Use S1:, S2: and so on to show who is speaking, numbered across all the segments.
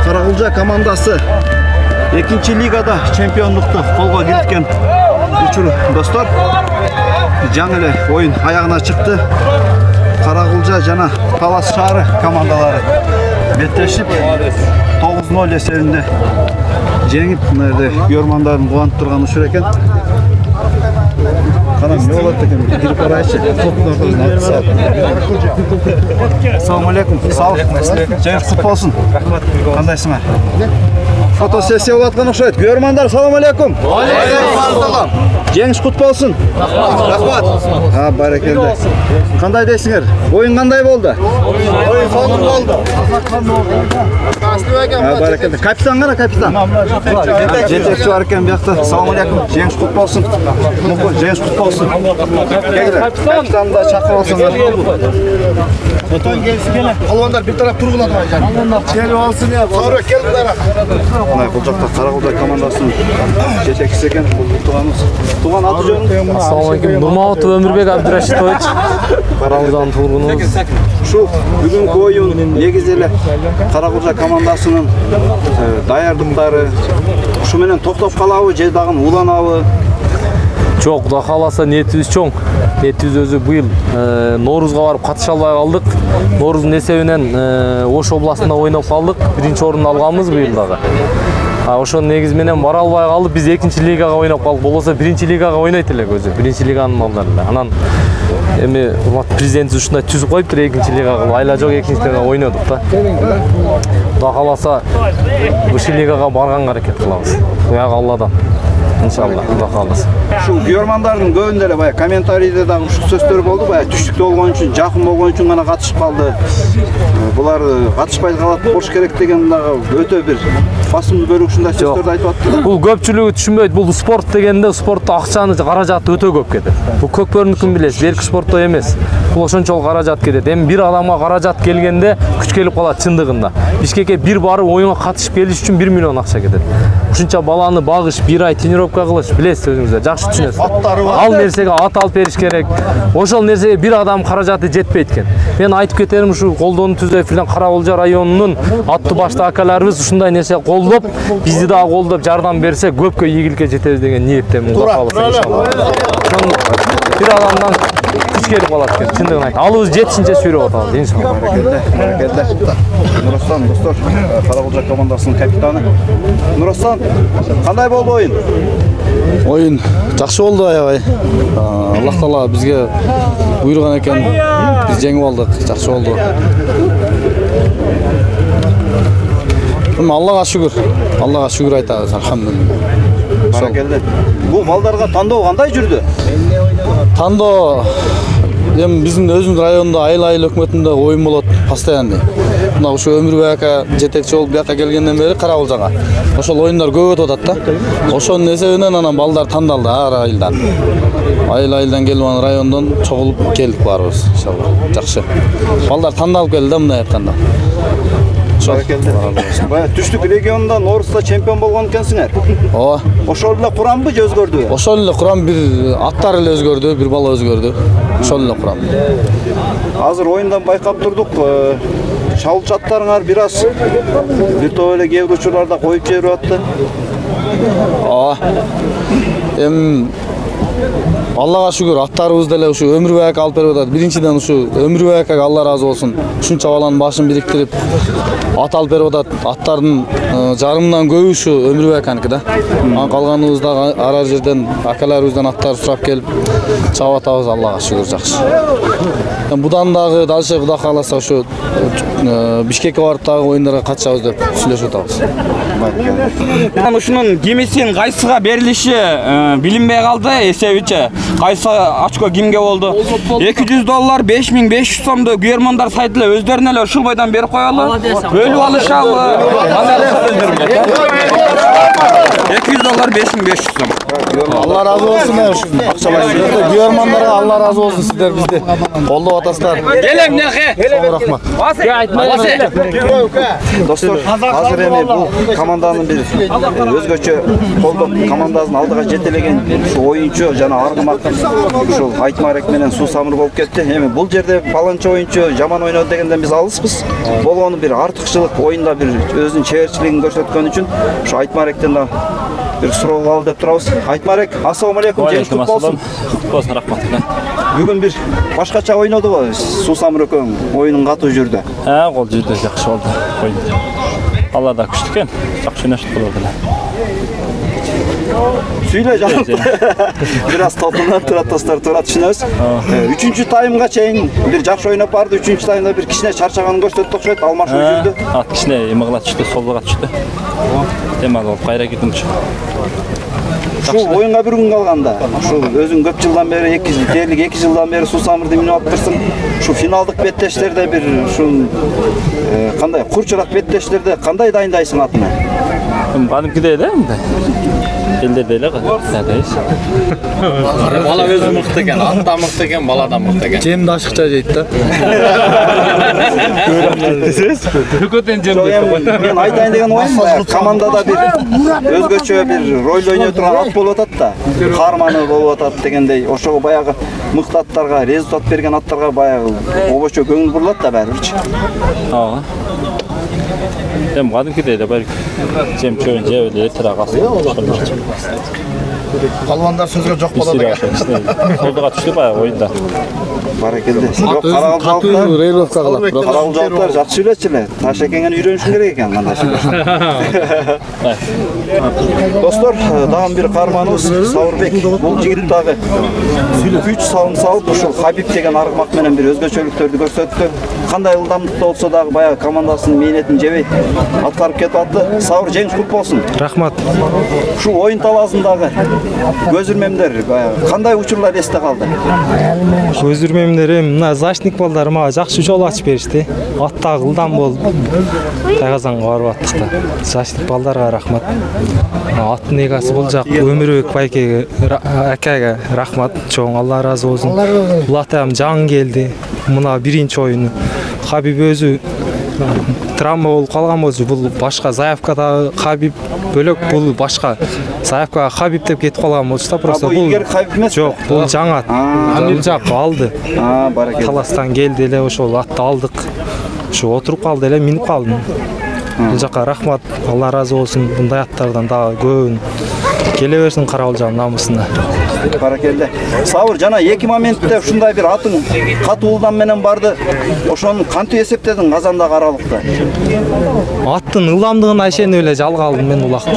S1: Каракулжа командасы 2-нчи лигада чемпионлукту колго кириткен учур достор. Жаңы эле оюн аягына чыкты. Каракулжа жана Талас шаары командалары беттешип 9-0 эсебинде жеңип, көрмандарын кубанып турган учур экен. Канам не болот экен, кирип барайчы. Ассаламу алейкум. Сау. Жеңиш кут болсун. Кандайсыңар? Фотосессия болуп аткан окшойт. Көрмандар, салам алейкум. Алейкум. Жеңиш кут болсун. Рахмат. Баракелде. Кандай дейсиңер? Оюн кандай болду? Оюн сонун болду. Баракелде. Капитан кара, капитан. Жетекчи бар экен биякта. Салам алейкум. Жеңиш кут болсун. Жеңиш кут болсун. Капитан да чакырып алсаңар. Фотон келсин. Калбандар бир тарап тургула турайын. Келип алсын я. Sonra келдилер. Бул жакта Каракулжа командасынын жетекчиси экен. Туган аты жөнү?
S2: Ассаламу алейкум. Нурмаматов Өмүрбек Абдурашитович. Каракулжанын тургуну.
S1: Ушу бүгүнкү оюн негизи эле Каракулжа командасынын даярдыктары ушу менен токтоп калабы же дагы уланабы?
S2: Жок, Кудай кааласа ниетибиз чоң. Ниетибиз өзү быйыл Ноорузга барып катыша албай калдык. Нооруздун эсебинен Ош областында ойноп калдык. Биринчи орунду алганбыз быйыл дагы. Ошонун негизи менен бара албай калып, биз 2-нчи лигага ойноп калдык. Болбосо 1-нчи лигага ойнойт элек өзү. 1-нчи лиганын балдары эле. Анан эми урматтуу президентибиз ушундай түзүп коюптур 2-нчи лигага. Айла жок 2-нчи лигага ойнодук да. Кудай кааласа ушул лигага барганга аракет кылабыз. Буяга Алладан. İnşallah, Kудай кааласа.
S1: Şu görmandардын көбүндө эле баягы комментарийде дагы ушул сөздөр болду, баягы түштүктө болгон үчүн, жакын болгон үчүн гана катышып калды. Булар катышпай калат болуш керек деген дагы өтө бир басымдуу бөлүк ушундай сөздөрдү айтып атты.
S2: Бул көпчүлүгү түшүнбөйт. Бул спорт дегенде спортто акчаны, каражаты өтө көп кетет. Бул көкбөрүнүкүн билесиз, эрки спортто эмес. Бул ошончолук каражат кетет. Эми бир адамга каражат келгенде күч келип калат чындыгында. Бишкекке бир барып оюнга катышып келиш үчүн 1 миллион акча кетет. Ушунча баланы багыш, 1 ай тренировка кылыш, билесиз өзүңүздөр, жакшы түшүнөсүз. Ал нерсеге ат алып бериш керек. Ошол нерсеге бир адам каражаты жетпейт экен. Мен айтып кетерим, ушу колдоону түзөп филан Каракулжа районунун аттуу башты акаларыбыз ушундай нерсе колдоп, бизди дагы колдоп жардам берсе, көпкө ийгиликке жетебиз деген ниеттемин. Кудай кааласа иншалла. Бир адамдан күч келип калат экен, чындыгын айт. Алыбыз жетишинче сүйрөп атабыз иншалла.
S1: Баракелде. Нуростан достор, Каракулжа командасынын капитаны. Нуростан, кандай болду оюн?
S3: Oyun жақсы болды аябай. Аллах Таала бизге буйруган экен. Биз жеңип алдык. Жақсы болду. Аллага шүгүр. Аллага шүгүр айтабыз. Алхамдулилlah.
S1: Баракелде. Бул балдарга тандоо кандай жүрдү?
S3: Тандоо эми биздин өзүбүздүн райондо айыл өкмөтүндө оюн болот постоянный. Мына ушу Өмүрбек ака жетекчи болуп бияка келгенден бери Каракулжага ошол оюндар көп өтүп атат да. Ошонун эсебинен анан балдар тандалды ар айылдан. Айылдан келип анан райондон чогулуп келдик баарыбыз иншалла. Жакшы. Балдар тандалып келди да мындай айтканда.
S1: Баягы түштүк регионунда Ноорузда чемпион болгон экенсиңер.
S3: Ооба.
S1: Ошол эле курамбы же өзгөрдүбү?
S3: Ошол эле курам, бир аттар эле өзгөрдү, бир бала өзгөрдү. Ошол эле курам.
S1: Азыр оюндан байкап турдук. Шабуул аттарыңар бир аз бир топ эле кээ бир учурларда коюп жиберип атты.
S3: Ооба. Аллага шүгүр, аттарыбыз деле ушу Өмүрбек алып берип атат. Биринчиден ушу Өмүрбек ага Алла разы болсун. Ушунча баланын башын бириктирип ат алып берип атат. Аттардын жарымынан көбү ушу Өмүрбек аныкы да. Анан калганыбыз дагы ар жерден акаларыбыздан аттар сурап келип чабып атабыз. Аллага шүгүр жакшы. Будан дагы дальше Кудай кааласа ушу Бишкекке барып дагы оюндарга катышабыз деп сүйлөшүп атабыз.
S4: Анан ушунун кимисин кайсыга берилиши билинбей калды эсебичи. Кайсы очко кимге болду? $200, 5500 сомду күйөрмандар сайты эле өздөрүнө эле ушул бойдон берип коелу. Бөлүп алышабы? $200, 5500 сом.
S3: Allah razı olsun. Güyormanlara Allah razı olsun sizler bizde. Kolda ataslar.
S4: Gelem ne he?
S3: Rahmat.
S1: Dostlar, hazır emeği bu komandanın bir özgöçü kolda komandasının aldığa jetelegen şu oyuncu jana Argımak şu Aytmarek menen Susamur bolup ketti. Эми бул жерде баланча oyuncu жаман ойноду дегенден биз алыспыз. Болгону bir артыкчылык oyunda bir өзүнүн чеберчилигин көрсөткөн үчүн şu Aytmarектен да bir суроо алып деп турабыз. Aytmarek, assalamu alейкум, жеңиш кут болсун.
S5: Болсын, рахмат.
S1: Бүгүн bir башкача ойнодубу? Сусамыр экөөң оюнун катуу жүрдү.
S5: Кол жүрдү, жакшы болду. Алла да күчтүү экен. Жакшы ойноштук болду эле.
S1: Süyle canım. Biraz toplanıp turat dostlar turat düşünüyoruz. Üçüncü tayımga çeyin bir jakşı oynap vardı. Üçüncü tayımda bir kişine çarçaganı gösterdi okşaydı. Almaş oyuncu.
S5: At kişine emagla düştü, solga düştü. Demal olup kayra gittim.
S1: Şu oyunga bir gün kalganda, şu özün köp yıldan beri, derlik 2 yıldan beri Susamır'da minip attırsın. Şu finaldık betteşlerde bir şu kanday kurçurak betteşlerde kanday dayındaysın atına?
S5: Benimki de öyle mi? Elde de öyle neredeyiz?
S6: Bala özü mıhtı eken, at da mıhtı eken, bala da mıhtı eken.
S3: Cem de aşıkça jeydi da.
S1: Men aytayın degen oyun komandada bir özgöçö bir rol oynoy turgan at болуп атат да. Карманы болуп атат дегендей, ошого баягы мыкты аттарга, результат берген аттарга баягы обочо көңүл бурулат да бәрибирчи.
S5: Ага. Benimki de öyle belki. Cem köyünce öyle tırağası.
S3: Kalvanlar sözge çok boladı.
S5: Solda düştü bayağı oyunda.
S1: Barakelде. Yok, Karagılcılıklar,
S3: Reylovka kılap.
S1: Karagılcılıklar жақсы сүйлөчү. Ташекенген үйрөнүшүң керек экен кандай сүйлөшүң. Достор, дагы бир каарманыбыз Сауырбек. Бул жигит дагы күч салым салып, ушул Хабиб деген аргымак менен бир өзгөчөлүктөрдү көрсөттү. Кандай ылдамдыкта болсо дагы баягы командасынын мээнетин жебей аткарып кетип атты. Сауыр жеңиш кут болсун.
S2: Рахмат.
S1: Ушул оюн талаасындагы көзүрмемдер баягы кандай учурлар эсте калды?
S2: Көзүрмемдерим мына защитник балдар мага жакшы жол ачып беришти. Аттагы ылдам болуп Тайгазанга барып аттык да. Защитник балдарга рахмат. Аттын эгасы болжак Өмүрбек байкеге акайга рахмат. Чоң Алла разы болсун. Улатам жаңы келди. Мына биринчи оюну. Хабиб өзү травма болуп калган болчу. Бул башка заявкада Хабиб бөлөк, бул башка заявкага Хабиб деп кетип калган болчу да. Просто бул
S1: Хабиб эмес.
S2: Жок, бул жаңа. Бул жак алды.
S1: Баракелде.
S2: Таластан келди эле, ошол атты алдык. Ошо отуруп калды эле, минип калдым. Бул жака рахмат. Алла разы болсун. Мындай аттардан дагы көбүн келе берсин Карагылжанын намысына.
S1: Баракелде. Сауыр жана эки моментте ушундай бир атың катуу ылдам менен барды. Ошону кантип эсептедиң Казандагы аралыкта?
S2: Аттын ылдамдыгына ишенип эле жалга алдым мен улакты.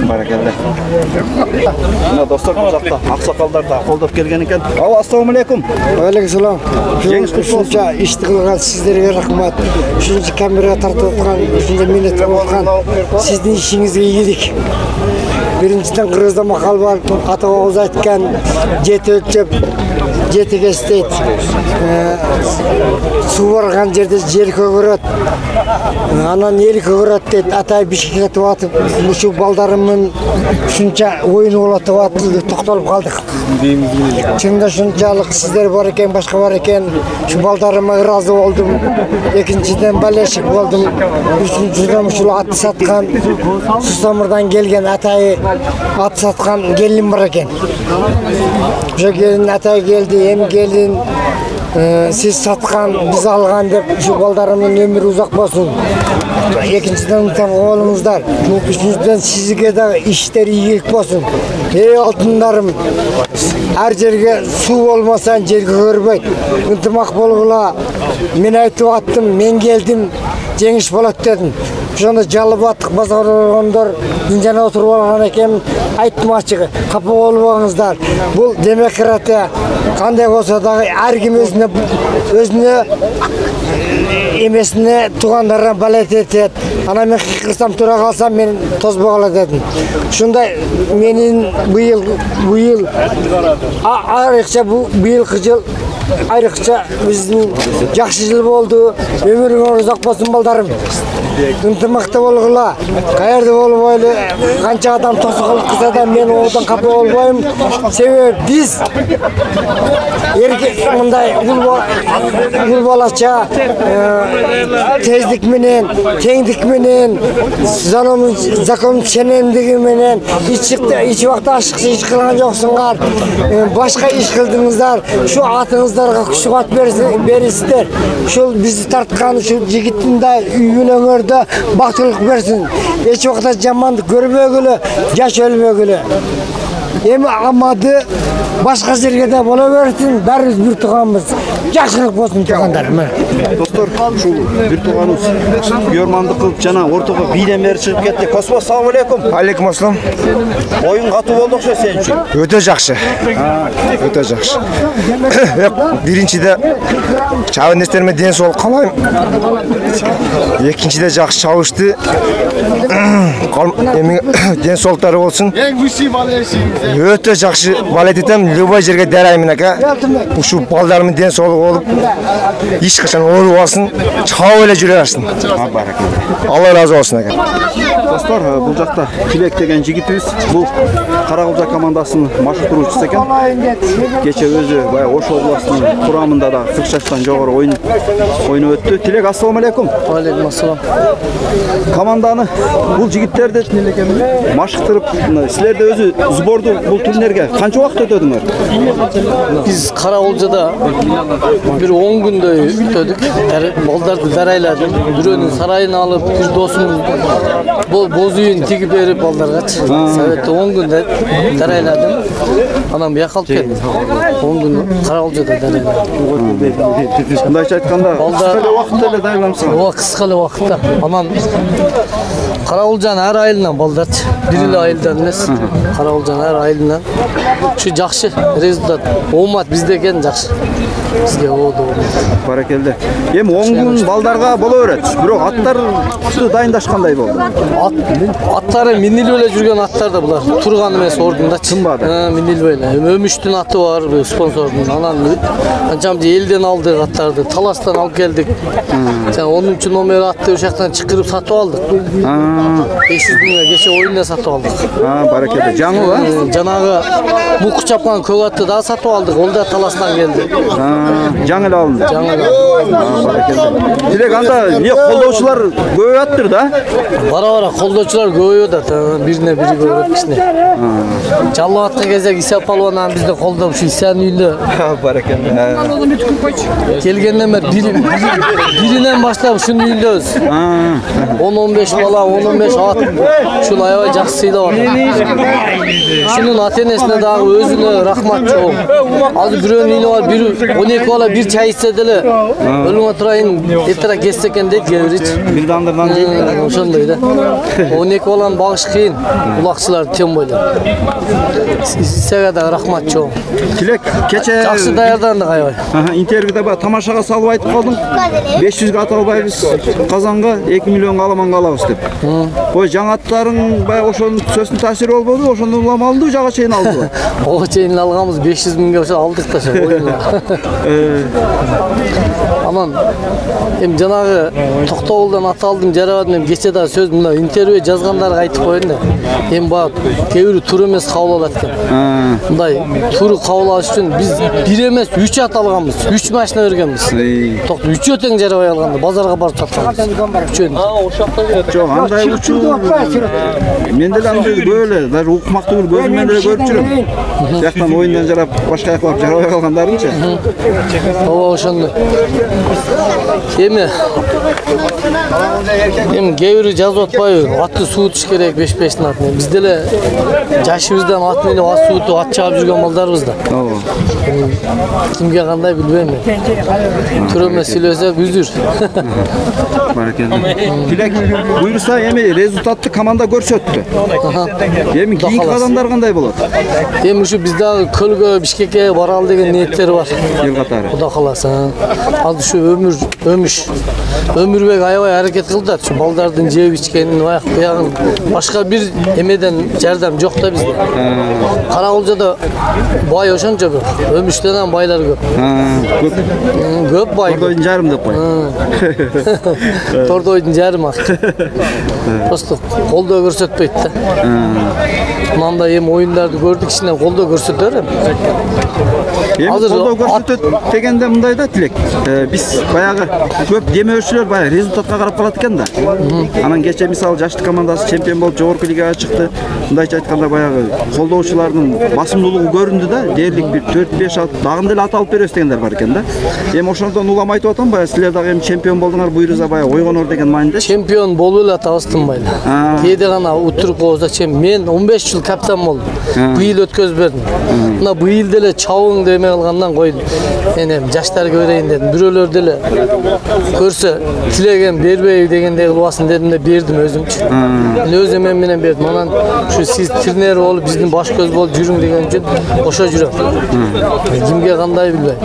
S1: Баракелде. Мына достор бул жакта аксакалдар да колдоп келген экен. Ала, ассаламу алейкум.
S7: Алейкум салам.
S1: Жеңиш кут болсун.
S7: Ишти кылган сиздерге рахмат. Ушунча камерага тартып аткан, ушунча минут аткан сиздин ишиңизге ийгилик. Биринчиден Кыргызда макал бар, ата бабабыз айткан, жети өлчөп, жети кестейт. Суу барган жерде жер көгөрөт. Анан эл көгөрөт дейт. Атай Бишкекке кетип атып, ушул балдарымдын ушунча оюну болот деп атып токтолуп калдык. Чынында ушунчалык сиздер бар экен, башка бар экен. Ушу балдарыма ыраазы болдум. Экинчиден балешик болдум. Үчүнчүдөн ушул ат саткан, Сусамырдан келген атайы ат саткан келин бар экен. Ошо келин атай келди, эми келин siz satkан, biz algan dep şu baldarımın ömrü uzak bolsun. Ekинчиден oğlumuzlar, üçüncüden sizge de işleri iyilik bolsun. Ey altınlarım, her жерге su olmasan жерге көрбөйт. Ынтымак болгула. Men aytıp attım, men geldim, жеңиш болот dedim. Ошондо жалып аттык базар болгондор жана отуруп алган экен. Айттым ачыгы, капа болбоңуздар. Бул демократия. Кандай болсо дагы ар ким өзүнө эмесине туугандарына балет этет. Ана мен кырсам тура калсам мен тозбой калат дедим. Ушундай менин быйыл айрыкча быйылкы жыл айрыкча биздин жакшы жыл болду. Өмүрүңөр узак болсун балдарым. Ынтымакта болгула. Каерде болбойлу, канча адам тосук кылса да мен одан капа болбойм. Себеби биз мындай ул балача тездик менен, теңдик менен, закон ченемдиги менен эч убакта ашыкчы иш кылган жоксуңар. Башка иш кылдыңыздар. Ушу атыңыздарга күч кубат берисиздер. Ушул бизди тарткан ушул жигиттин да үй-бүлөңөрдө бактылык берсин. Эч убакта жамандык көрбөгүлө, жаш өлбөгүлө. Эми амады башка жерге да боло берсин. Баарыбыз бир тууганбыз. Жакшылык болсун туугандар.
S1: Достор, ушул бир тууганыбыз күйөрмандык кылып жана ортого бийден бери чыгып кетти. Космо, assalomu alaykum.
S8: Алейкум ассалам.
S1: Оюн катуу болду окшойт сен үчүн.
S8: Өтө жакшы. Өтө жакшы. Биринчиде чабандестериме ден соолук каалайм. Экинчиде жакшы чабышты. Эми ден соолуктары болсун. Өтө жакшы балет этем. Любой жерге дараймын ака. Ушу балдарымдын ден соолугу болуп, эч качан оорубасын, чабып эле жүрө берсин. Алла разы болсун ака.
S1: Достор, бул жакта Тилек деген жигитибиз, бул Каракылжа командасынын машыктыруучусу экен. Кече өзү баягы Ош областынын курамында да 40 жаштан жогору ойноп өттү. Тилек, assalomu alaykum.
S9: Алейкум ассалам.
S1: Команданы бул жигиттерди машыктырып, силерде өзү сборду бул турнирге канча убакыт өтөдүңөр?
S9: Биз Каракылжада бир 10 күндөй өтөдүк. Балдарды дарайладым. Бирөөнүн сарайын алып, бир досумдун боз үйүн тигип берип балдаргачы. Советте 10 күндө дарайладым. Анан бияка алып келдим. 10 күн Каракылжада дарайладым.
S1: Мындайча айтканда, кыска эле убакытта эле дайыламсың.
S9: Ооба, кыска эле убакытта. Анан Каракылжанын ар айылынан балдарчы. Бир эле айылдан эмес. Каракылжанын ар айылынан. Ушу жакшы результат. Оомат бизде экен жакшы. Бизге оодо.
S1: Баракелде. Эми 10 күн балдарга боло берет. Бирок аттарды дайындашкандай болду.
S9: Аттары минилип эле жүргөн аттар да булар. Турган эмес ордунда.
S1: Чынбады.
S9: Минилип эле. Өмүштүн аты бар, спонсордун. Анан канчамчы элден алдык аттарды, Таластан алып келдик. Жана 10 номер атты ошол жактан чакырып сатып алдык. 500 миңге кече оюнда сатып алдык.
S1: Баракелде. Жаңы
S9: жанагы муку чапкан көк атты да сатып алдык. Ол да Таластан келди.
S1: Жаңы эле алынды.
S9: Жаңы эле.
S1: Баракелде. Тилек, анда эмне колдоочулар көбөйүп аттыр да?
S9: Бара колдоочулар көбөйүп атат. Бирине бири көбөйүп кичине. Жалып аткан кезде Иса палуан бизди колдоп, ушу Исанын үйүндө.
S1: Баракелде.
S9: Келгенден бери биринен баштап ушунун үйүндөбүз. 10-15 бала, 15 ат. Ушул аябай жакшы сыйлап атат. Ушунун ата-энесине дагы өзүнө рахмат чогуу. Азыр бирөөнүн үйүнө бар, бир 12 бала бир чай ичсе деле өлүмө турайын, эртең кетсе экен дейт кээ-биричи.
S1: Бир дандырдан жейт.
S9: Ошондой да. 12 баланы багыш кыйын. Улакчылар тем болду. Сага да рахмат чогуу.
S1: Тилек, кече
S9: жакшы даярдандык аябай.
S1: Интервьюда ба тамашага салып айтып калдым. 500 ат албайбыз. Казанга 2 миллионга аламанга алабыз деп. Ой, жаңаттарың баягы ошонун сөзүнүн таасири болбоду, ошондон улам алды, жага чейин алдыбы?
S9: Ого чейин алганбыз 500 миңге ошо алдык да ошо оюнга. Анан эми жанагы Токтогулдан ат алдым, жарабадым, эми кече да сөз мына интервью жазгандарга айтып коеюн да. Эми бак кээ бирөө тур эмес кабыл алат экен. Мындай тур кабыл алыш үчүн биз бир эмес 3 ат алганбыз, 3 машина бергенбиз. Токто 3 тең жарабай алганда базарга барып сатканбыз. 3.
S1: Жок, андай Мен деле андай böyle, даже укмак түгүл көзүмөн деле көрүп жүрөм. Жактан оюндан жарап, башка жаклап жарабай калгандарынчы.
S9: Ооба ошондой. Эми кээ бири жазып атпайбы? Атты суутуш керек 5-5-тин атын. Биз деле жашыбыздан ат менен ат суутуп, ат чаап жүргөн балдарбыз да.
S1: Ооба.
S9: Кимге кандай билбейм мен. Түрөмө сүйлөсөк үзүр.
S1: Баракелде. Тилек буйруса эми результатты команда көрсөттү. Эми кийинки кадамдар кандай болот?
S9: Эми ушу биз дагы Көлгө, Бишкекке баралы деген ниеттер бар.
S1: Ел катары.
S9: Кудай кааласа. Ал ушу Өмүрбек аябай аракет кылып атат. Ушу балдардын жеп ичкенин, буягын башка бир эмеден жардам жок да бизде. Каракулжада бай ошончо бир. Өмүштөн байлар көп. Көп бай.
S1: Тордойдун жарым деп кой.
S9: Тордойдун жарым ак. Просто колдоо көрсөтпөйт да. Мындай эми оюндарды көрдүк, кичине колдоо көрсөтөр эми.
S1: Эми колдоо көрсөтөт дегенде мындай да Тилек. Биз баягы көп демөөрчүлөр баягы результатка карап калат экен да. Анан кече мисалы жаштык командасы чемпион болуп жогорку лигага чыкты. Мындайча айтканда баягы колдоочулардын басымдуулугу көрүндү да. Дээрлик бир 4-5-6 дагы деле ат алып беребиз дегендер бар экен да. Эми ошондон улам айтып атам баягы силер дагы эми чемпион болдуңар буйруза баягы ойгонор деген маанидэ.
S9: Чемпион болуп эле атабыздын байла. Кээде гана утуруп коюлса мен 15 жыл капитан болдум. Быйыл өткөзбөдүм. Мына быйыл деле чабың демей калгандан койдум. Мен эми жаштарга берейин дедим. Бирөөлөр деле көрсө тилеген бербей дегендей кылбасын дедим да бердим өзүмчү. Мен өзүм менен бердим. Анан ушу сиз тренер болуп биздин баш көз болуп жүрүң деген үчүн ошо жүрөм. Кимге кандай билбейм.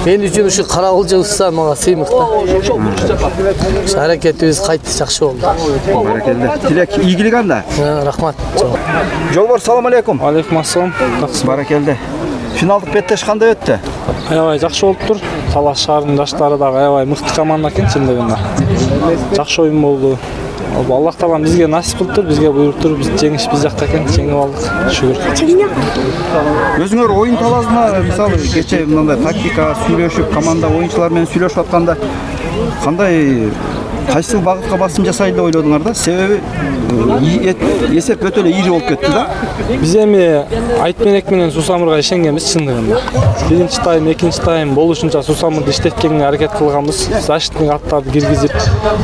S9: Мен үчүн ушу Каракулча ушса мага сыймык да. Ушу аракетибиз кайтты жакшы болду.
S1: Баракелде. Тилек ийгилик анда.
S9: Рахмат.
S1: Жолбор, салам алейкум.
S5: Алейкум ассалам.
S1: Баракелде. Финалдык беттеш кандай өттү?
S5: Аябай жакшы болуптур. Талаш шаарынын жаштары дагы аябай мыкты команда экен чындыгында. Жакшы оюн болду. Аллах таалам бизге насип кылыптыр, бизге буйруптур. Биз жеңиш биз жакта экен, жеңип алдык. Шүгүр.
S1: Өзүңөр оюн талаасына мисалы кече мындай тактика сүйлөшүп, команда оюнчулар менен сүйлөшүп атканда кандай кайсы багытка басым жасайлы деп ойлодуңар да? Себеби эсеп өтө эле ийри болуп кетти да.
S5: Биз эми Айтмерек менен Сусамырга ишенгенбиз чындыгында. Биринчи тайм, экинчи тайм болушунча Сусамырды иштеткенге аракет кылганбыз. Защитник аттарды киргизип,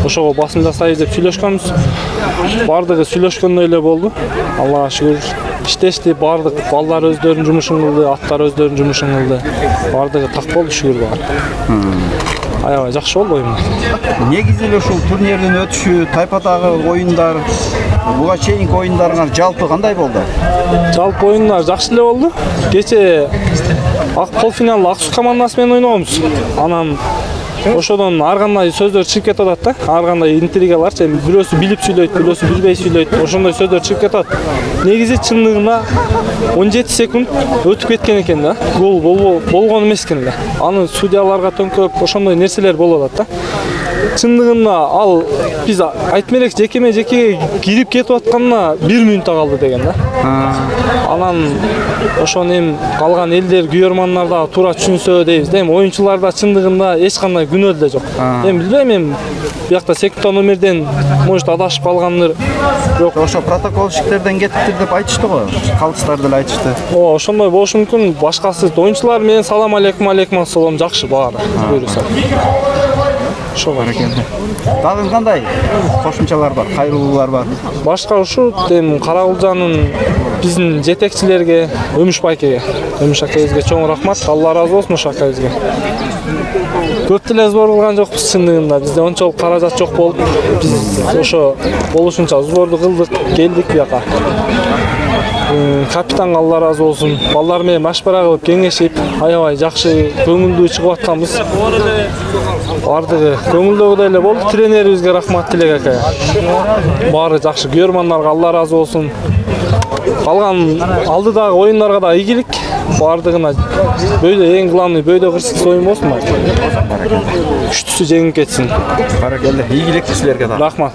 S5: ошого басым жасайбыз деп сүйлөшкөнбүз. Бардыгы сүйлөшкөндөй эле болду. Аллага шүгүр. Иштешти, бардык балдар өздөрүнүн жумушун кылды, аттар өздөрүнүн жумушун кылды. Бардыгы так болду шүгүр баары. Аябай жакшы болду оюн.
S1: Негизи эле ушул турнирдин өтүшү, тайпадагы оюндар, буга чейинки оюндарыңар жалпы кандай болду?
S5: Жалпы оюндар жакшы эле болду. Кече полуфиналда Аксу командасы менен ойногонбуз. Анан ошодон ар кандай сөздөр чыгып кетип атат да. Ар кандай интригаларчы, бирөөсү билип сүйлөйт, бирөөсү билбей сүйлөйт. Ошондой сөздөр чыгып кетип атат. Негизи чындыгында 17 секунд өтүп кеткен экен да. Гол болгон эмес экен да. Аны судьяларга төңкөрүп ошондой нерселер болуп атат да. Чындыгында ал биз Айтмерек жекеге кирип кетип атканда 1 мүнөт калды деген да. Анан ошону эми калган элдер, күйөрмандар да туура түшүнсө дейбиз да. Эми оюнчуларда чындыгында эч кандай күнөө деле жок. Эми билбейм, эми биякта секундтан номерден может адашып калгандыр. Бирок
S1: ошо протоколщиктерден кетиптир деп айтышты го. Калыстар деле айтышты.
S5: Ошондой болушу мүмкүн. Башкасы оюнчулар менен салам алейкум, алейкум ассалам жакшы баары. Буйруса. Ошо
S1: баракелде. Дагы кандай кошумчалар бар, кайрылуулар бар?
S5: Башка ушу эми Каракулжанын биздин жетекчилерге, Өмүш байкеге, Өмүш акайыбызга чоң рахмат. Алла ыраазы болсун ошо акайыбызга. Көп деле сбор кылган жокпуз чындыгында. Бизде ончолук каражат жок болуп, биз ошо болушунча сборду кылдык, келдик буяка. Капитанга Алла ыраазы болсун. Балдар менен машбара кылып кеңешип, аябай жакшы көңүлдүү чыгып атканбыз. Бардыгы көңүлдөгүдөй эле болду. Тренерибизге рахмат Тилек акай. Баары жакшы, күйөрмандарга Алла ыраазы болсун. Калган алдыдагы оюндарга да ийгилик. Бардыгына бөйдө эң главный бөйдө кырсыксыз оюн болсун. Күчтүүсү жеңип кетсин.
S1: Баракелде. Ийгилик силерге да.
S5: Рахмат.